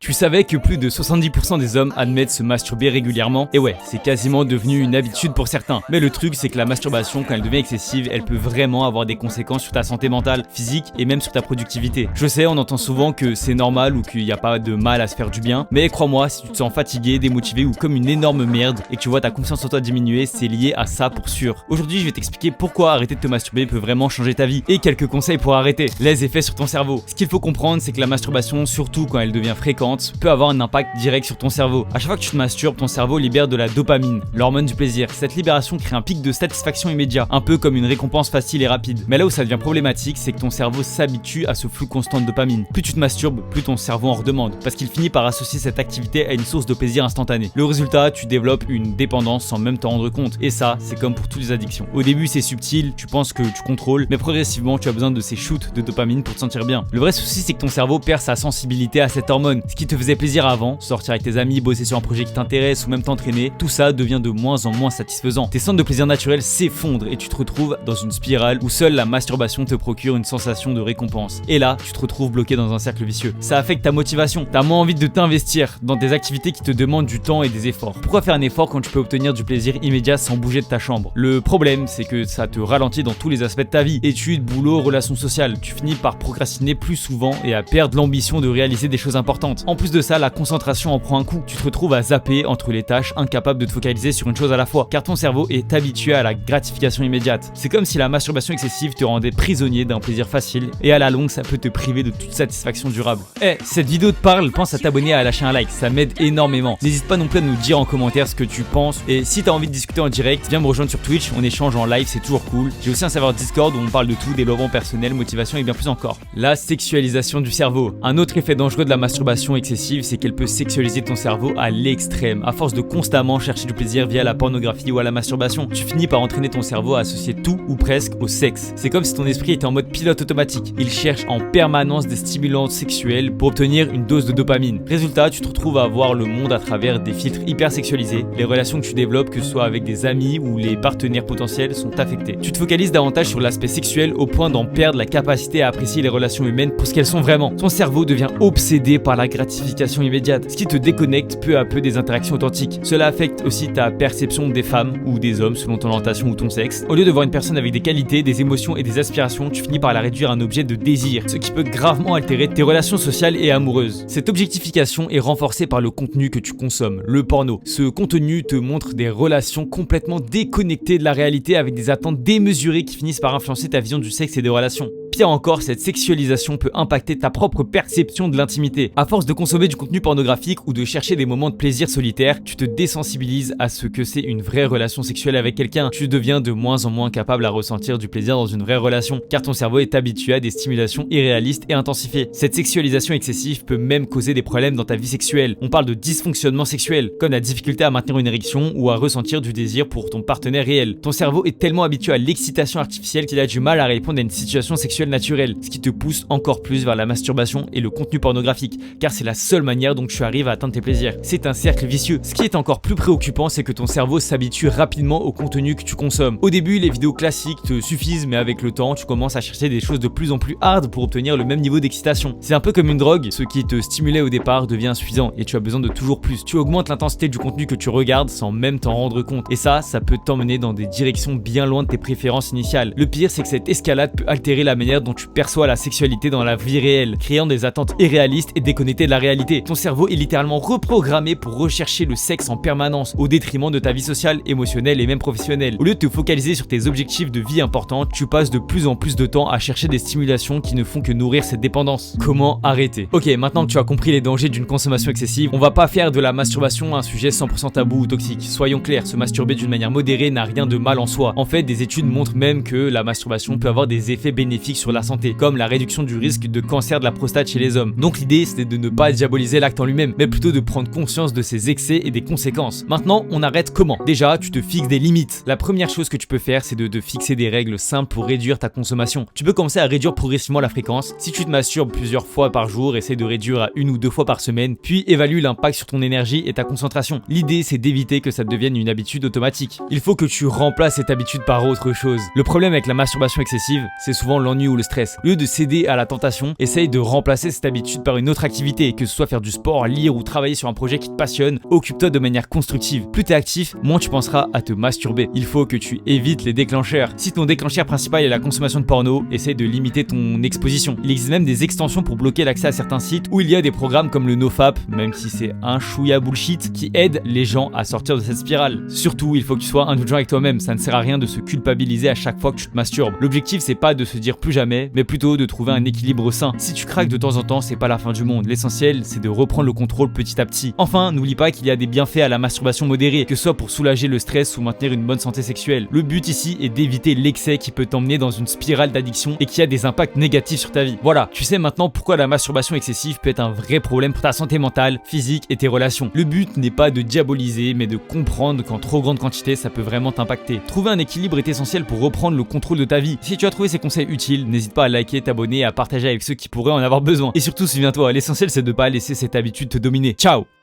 Tu savais que plus de 70% des hommes admettent se masturber régulièrement? Et ouais, c'est quasiment devenu une habitude pour certains. Mais le truc, c'est que la masturbation, quand elle devient excessive, elle peut vraiment avoir des conséquences sur ta santé mentale, physique et même sur ta productivité. Je sais, on entend souvent que c'est normal ou qu'il n'y a pas de mal à se faire du bien, mais crois-moi, si tu te sens fatigué, démotivé ou comme une énorme merde et que tu vois ta confiance en toi diminuer, c'est lié à ça pour sûr. Aujourd'hui, je vais t'expliquer pourquoi arrêter de te masturber peut vraiment changer ta vie et quelques conseils pour arrêter. Les effets sur ton cerveau. Ce qu'il faut comprendre, c'est que la masturbation, surtout quand elle devient fréquente, peut avoir un impact direct sur ton cerveau. À chaque fois que tu te masturbes, ton cerveau libère de la dopamine, l'hormone du plaisir. Cette libération crée un pic de satisfaction immédiat, un peu comme une récompense facile et rapide. Mais là où ça devient problématique, c'est que ton cerveau s'habitue à ce flux constant de dopamine. Plus tu te masturbes, plus ton cerveau en redemande, parce qu'il finit par associer cette activité à une source de plaisir instantané. Le résultat, tu développes une dépendance sans même t'en rendre compte. Et ça, c'est comme pour toutes les addictions. Au début, c'est subtil, tu penses que tu contrôles, mais progressivement, tu as besoin de ces shoots de dopamine pour te sentir bien. Le vrai souci, c'est que ton cerveau perd sa sensibilité à cette hormone. Ce qui te faisait plaisir avant, sortir avec tes amis, bosser sur un projet qui t'intéresse ou même t'entraîner, tout ça devient de moins en moins satisfaisant. Tes centres de plaisir naturel s'effondrent et tu te retrouves dans une spirale où seule la masturbation te procure une sensation de récompense. Et là, tu te retrouves bloqué dans un cercle vicieux. Ça affecte ta motivation, t'as moins envie de t'investir dans des activités qui te demandent du temps et des efforts. Pourquoi faire un effort quand tu peux obtenir du plaisir immédiat sans bouger de ta chambre? Le problème, c'est que ça te ralentit dans tous les aspects de ta vie. Études, boulot, relations sociales. Tu finis par procrastiner plus souvent et à perdre l'ambition de réaliser des choses importantes. En plus de ça, la concentration en prend un coup. Tu te retrouves à zapper entre les tâches, incapable de te focaliser sur une chose à la fois, car ton cerveau est habitué à la gratification immédiate. C'est comme si la masturbation excessive te rendait prisonnier d'un plaisir facile, et à la longue, ça peut te priver de toute satisfaction durable. Si cette vidéo te parle, pense à t'abonner et à lâcher un like, ça m'aide énormément. N'hésite pas non plus à nous dire en commentaire ce que tu penses, et si t'as envie de discuter en direct, viens me rejoindre sur Twitch, on échange en live, c'est toujours cool. J'ai aussi un serveur Discord où on parle de tout, développement personnel, motivation et bien plus encore. La sexualisation du cerveau. Un autre effet dangereux de la masturbation excessive, c'est qu'elle peut sexualiser ton cerveau à l'extrême. À force de constamment chercher du plaisir via la pornographie ou à la masturbation, tu finis par entraîner ton cerveau à associer tout ou presque au sexe. C'est comme si ton esprit était en mode pilote automatique. Il cherche en permanence des stimulants sexuels pour obtenir une dose de dopamine. Résultat, tu te retrouves à voir le monde à travers des filtres hyper sexualisés. Les relations que tu développes, que ce soit avec des amis ou les partenaires potentiels, sont affectées. Tu te focalises davantage sur l'aspect sexuel au point d'en perdre la capacité à apprécier les relations humaines pour ce qu'elles sont vraiment. Ton cerveau devient obsédé par la gratification immédiate, ce qui te déconnecte peu à peu des interactions authentiques. Cela affecte aussi ta perception des femmes ou des hommes selon ton orientation ou ton sexe. Au lieu de voir une personne avec des qualités, des émotions et des aspirations, tu finis par la réduire à un objet de désir, ce qui peut gravement altérer tes relations sociales et amoureuses. Cette objectification est renforcée par le contenu que tu consommes, le porno. Ce contenu te montre des relations complètement déconnectées de la réalité avec des attentes démesurées qui finissent par influencer ta vision du sexe et des relations. Pire encore, cette sexualisation peut impacter ta propre perception de l'intimité. À force de consommer du contenu pornographique ou de chercher des moments de plaisir solitaire, tu te désensibilises à ce que c'est une vraie relation sexuelle avec quelqu'un. Tu deviens de moins en moins capable à ressentir du plaisir dans une vraie relation, car ton cerveau est habitué à des stimulations irréalistes et intensifiées. Cette sexualisation excessive peut même causer des problèmes dans ta vie sexuelle. On parle de dysfonctionnement sexuel, comme la difficulté à maintenir une érection ou à ressentir du désir pour ton partenaire réel. Ton cerveau est tellement habitué à l'excitation artificielle qu'il a du mal à répondre à une situation sexuelle naturelle, ce qui te pousse encore plus vers la masturbation et le contenu pornographique, car c'est la seule manière dont tu arrives à atteindre tes plaisirs. C'est un cercle vicieux. Ce qui est encore plus préoccupant, c'est que ton cerveau s'habitue rapidement au contenu que tu consommes. Au début, les vidéos classiques te suffisent, mais avec le temps, tu commences à chercher des choses de plus en plus hard pour obtenir le même niveau d'excitation. C'est un peu comme une drogue, ce qui te stimulait au départ devient insuffisant et tu as besoin de toujours plus. Tu augmentes l'intensité du contenu que tu regardes sans même t'en rendre compte. Et ça peut t'emmener dans des directions bien loin de tes préférences initiales. Le pire, c'est que cette escalade peut altérer la manière dont tu perçois la sexualité dans la vie réelle, créant des attentes irréalistes et déconnectées de la réalité. Ton cerveau est littéralement reprogrammé pour rechercher le sexe en permanence, au détriment de ta vie sociale, émotionnelle et même professionnelle. Au lieu de te focaliser sur tes objectifs de vie importants, tu passes de plus en plus de temps à chercher des stimulations qui ne font que nourrir cette dépendance. Comment arrêter? Ok, maintenant que tu as compris les dangers d'une consommation excessive, on va pas faire de la masturbation un sujet 100% tabou ou toxique. Soyons clairs, se masturber d'une manière modérée n'a rien de mal en soi. En fait, des études montrent même que la masturbation peut avoir des effets bénéfiques sur la santé, comme la réduction du risque de cancer de la prostate chez les hommes. Donc l'idée, c'est de ne pas diaboliser l'acte en lui-même, mais plutôt de prendre conscience de ses excès et des conséquences. Maintenant, on arrête comment? Déjà, tu te fixes des limites. La première chose que tu peux faire, c'est de te fixer des règles simples pour réduire ta consommation. Tu peux commencer à réduire progressivement la fréquence. Si tu te masturbes plusieurs fois par jour, essaie de réduire à 1 ou 2 fois par semaine, puis évalue l'impact sur ton énergie et ta concentration. L'idée, c'est d'éviter que ça devienne une habitude automatique. Il faut que tu remplaces cette habitude par autre chose. Le problème avec la masturbation excessive, c'est souvent l'ennui ou le stress. Au lieu de céder à la tentation, essaye de remplacer cette habitude par une autre activité, que ce soit faire du sport, lire ou travailler sur un projet qui te passionne. Occupe-toi de manière constructive. Plus tu es actif, moins tu penseras à te masturber. Il faut que tu évites les déclencheurs. Si ton déclencheur principal est la consommation de porno, essaye de limiter ton exposition. Il existe même des extensions pour bloquer l'accès à certains sites où il y a des programmes comme le NoFap, même si c'est un chouïa bullshit, qui aident les gens à sortir de cette spirale. Surtout, il faut que tu sois indulgent avec toi-même. Ça ne sert à rien de se culpabiliser à chaque fois que tu te masturbes. L'objectif, c'est pas de se dire plus jamais, mais plutôt de trouver un équilibre sain. Si tu craques de temps en temps, c'est pas la fin du monde. L'essentiel, c'est de reprendre le contrôle petit à petit. Enfin, n'oublie pas qu'il y a des bienfaits à la masturbation modérée, que ce soit pour soulager le stress ou maintenir une bonne santé sexuelle. Le but ici est d'éviter l'excès qui peut t'emmener dans une spirale d'addiction et qui a des impacts négatifs sur ta vie. Voilà, tu sais maintenant pourquoi la masturbation excessive peut être un vrai problème pour ta santé mentale, physique et tes relations. Le but n'est pas de diaboliser, mais de comprendre qu'en trop grande quantité, ça peut vraiment t'impacter. Trouver un équilibre est essentiel pour reprendre le contrôle de ta vie. Si tu as trouvé ces conseils utiles, n'hésite pas à liker, t'abonner et à partager avec ceux qui pourraient en avoir besoin. Et surtout, souviens-toi, l'essentiel c'est de ne pas laisser cette habitude te dominer. Ciao!